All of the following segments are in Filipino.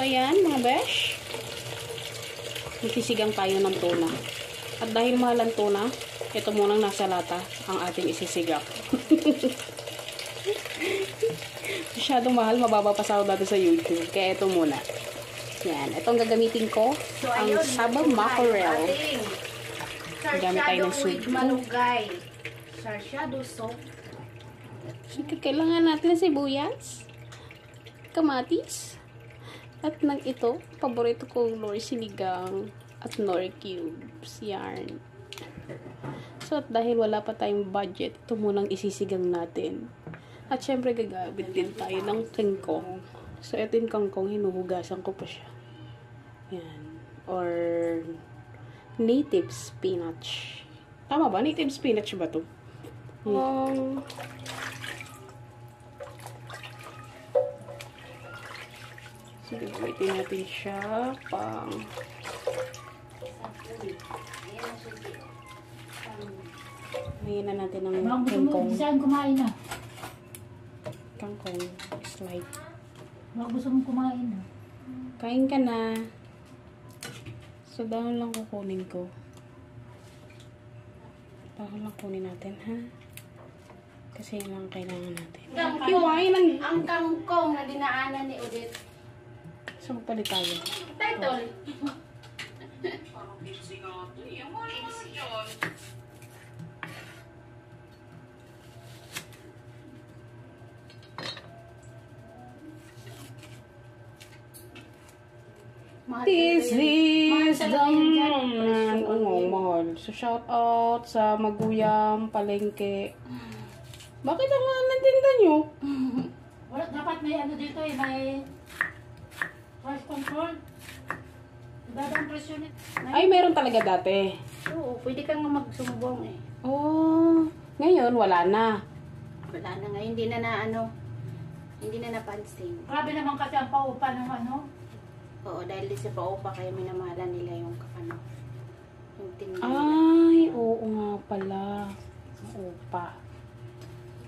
ayan, mga besh. Magsisigang tayo ng tuna. At dahil mahal ang tuna, ito munang nasa lata ang ating isisigang. Masyadong mahal, mababa pa sahod natin sa YouTube. Kaya ito muna. Yan. Itong gagamitin ko, so, ang Saba Mackerel. Gamit tayo ng soup. Malunggay. Sarsyado soup. Kailangan natin ng sibuyas, kamatis, at ng ito, paborito kong nori sinigang at nori cubes. Yarn. So, at dahil wala pa tayong budget, ito munang isisigang natin. At syempre, gagamit din tayo ng kangkong. So, ito yung kangkong, hinuhugasan ko pa siya. Yan. Or, native spinach. Tama ba? Native spinach ba to? So, gagamitin natin siya pang ngayon na natin ng kangkong. Saan kumain na? Kangkong. Slide. Baka gusto mong kumain na. Kain ka na. So, dahon lang kukunin ko. Dahon lang kunin natin, ha? Kasi yun lang kailangan natin. Ang kangkong na dinaanan ni Odette. So, magpalit tayo. Title. This is the man. Oo, mahal. So, shout out sa Maguyam, Palengke. Bakit ang mga natinda nyo? Wala, dapat may ano dito eh, may price control. Diba ang presyo nito? Ay, meron talaga dati. Oo, pwede kang magsumbong eh. Oh, ngayon wala na. Wala na nga, hindi na napansin. Grabe naman kasi ang paupa ng ano. Oo, dahil din sa paupa kaya minamahalan nila yung ano, yung tinda. Ay, oo nga pala. Upa.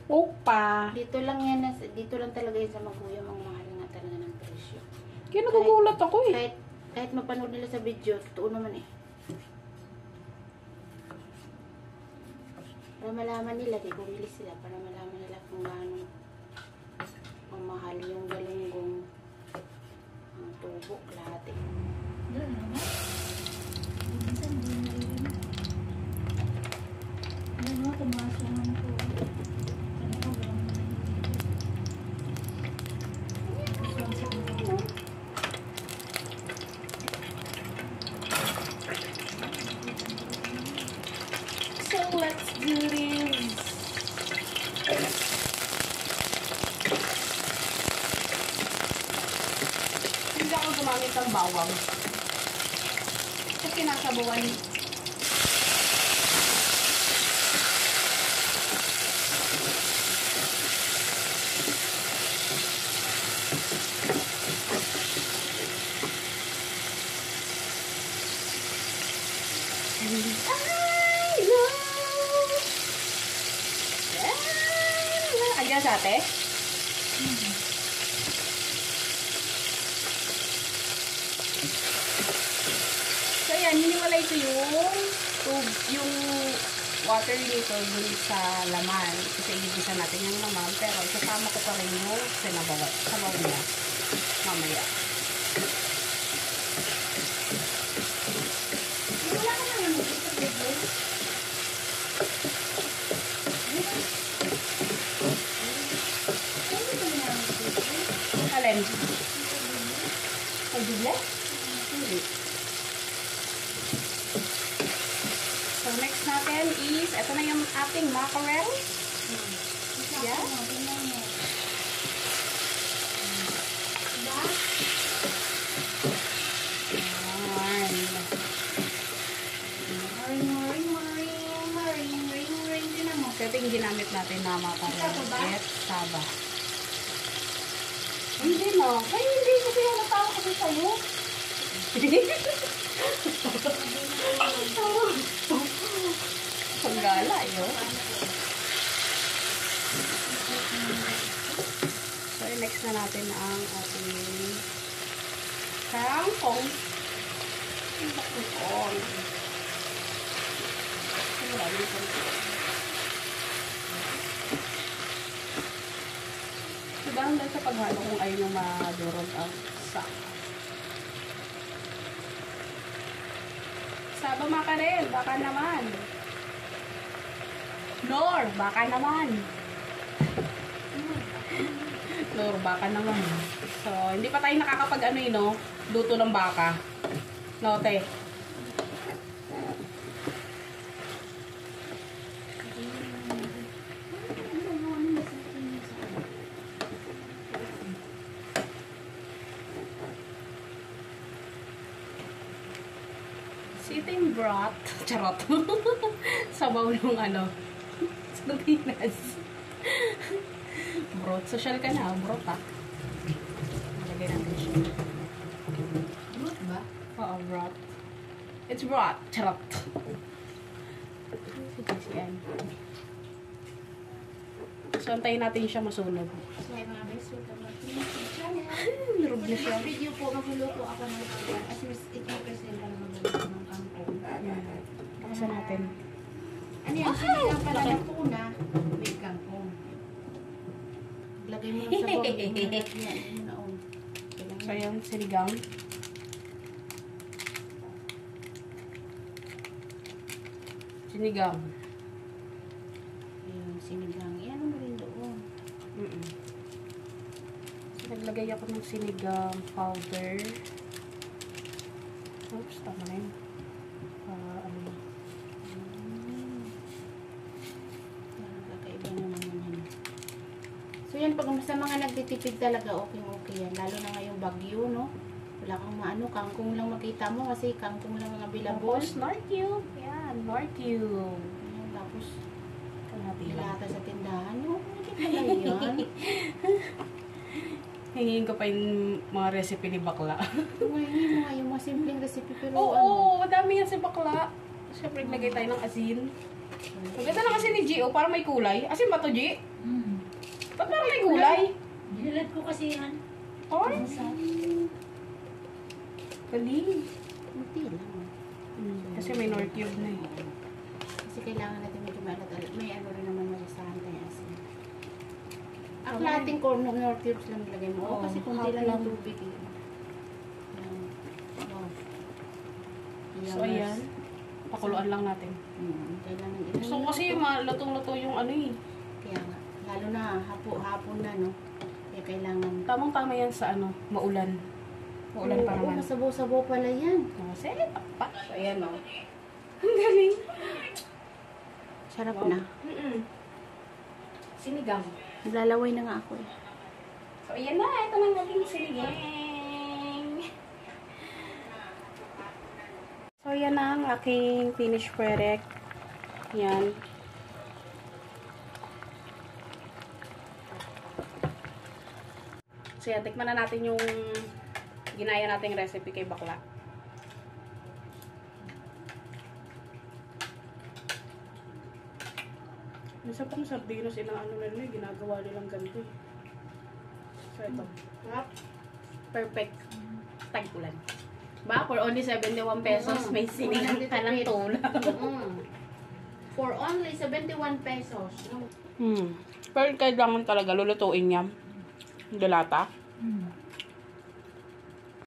Upa. Dito lang yan, dito lang talaga yun sa Maguyam ang mahal nga talaga ng presyo. Kaya nagugulat ako eh. Kahit mapanood nila sa video, totoo naman eh. Para malaman nila, di bumili sila, para malaman nila kung gaano ang mahal yung galunggong, ang tubo, lahat eh. Doon naman. Ano mo, tumaas yung ano ko. So, let's do this. Hindi ako gumamit ng bawang. Kasi nasa buwan. Ayan sa ate. So, ayan, hiniwalay ko yung water dito dun sa laman. Kasi igigisa natin yung laman. Pero isasama ko pa rin yung sabaw niya. Mamaya. Wala ka naman mag-isip dito. Alin? Ay, bigla? Hindi. So, next natin is, ito na yung ating mackerel. Yeah. So, ito yung ginamit natin na mackerel. At saba. Hindi na. Ay, hindi. Kasi yung natawa kasi sa'yo. Panggala, yun. So, next na natin ang ating Kangkong. Kangkong. Wala din kangkong. So, dahil sa paghalo kung ayaw nyo madurog ang sak. Saba makarel, baka naman. Nor, baka naman. Nor, baka naman. So, hindi pa tayo nakakapag ano yun, no? Luto ng baka. No, te? Sitting broth. Charot. Sabaw nung ano. Sa Pinas. Broth. Social ka na. Broth, ha? Malagay natin siya. Broth ba? Oo, broth. It's broth. Charot. Yan. So, antayin natin siya masunog. So, ay mga best, welcome back to my channel. Narog na siya. Sa video po, magluluto ako ng kangkong. As ito present lang magluluto ng kangkong. Yan. Takasan natin. Ano yan? Sinigang pala ng tuna with kangkong. Lagay mo lang sa bowl. Yan, na on. So, yan, sinigang. Sinigang. Yung sinigang. Yan ang rin doon. So, naglagay ako ng sinigang powder. Oops, tama na yun. Ano ba? Kakaiba naman yun. So yan, pag sa mga nagtitipid talaga, okay yan. Lalo na ngayong bagyo, no? Wala kang maano, kangkong lang makita mo kasi kangkong lang ang available. Tapos, Nor Cube. Yan, Nor Cube. Ayan, tapos, Kalahati lang. nilata sa tindahan. Yung, hindi pala yan. Hingin ko pa yung mga recipe ni Bakla. Ngayon mga yung mga simpleng recipe pero Oo, madami yan si Bakla. Siyempre, naglagay tayo ng asin. Maganda lang asin ni Gio, para may kulay. Asin ba to, G? Ba't parang may kulay? Dinilad ko kasi yan. Or? Galing. Kunti lang. Kasi may Nor Cube na eh. Kasi kailangan natin medyo maalat-alat. May ano rin naman masasahan tayo asin. Ang lating corn ng Nor Cubes lang ilagay mo. Oo, Kasi kunti half lang lang. yung tubig. Eh. Wow. So, ayan. Pakuluan lang natin. Kailangan Gusto ko kasi malutong-luto yung ano eh. Kaya nga. Lalo na hapon na, no? Kaya kailangan. Tamang-tama yan sa ano, maulan. Maulan pa naman. Masabaw-sabaw pala yan. Kasi, pakpak. So, ayan o. Ang galing. Sarap Wow. na. Sinigang. Naglalaway na nga ako eh. So, ayan na. Ito na ang ating sinigang. So, yan na ang aking finished product. Yan. So, yan. Tikman na natin yung ginaya nating recipe kay Bakla. Minsan pang sardinas, inaano na nila, ginagawa nilang ganito. So, ito. Perfect. Tag-ulan. Ba? For only 71 pesos, may sinigang ka ng tuna. For only 71 pesos. Pero kailangan talaga lulutuin yan. Delata.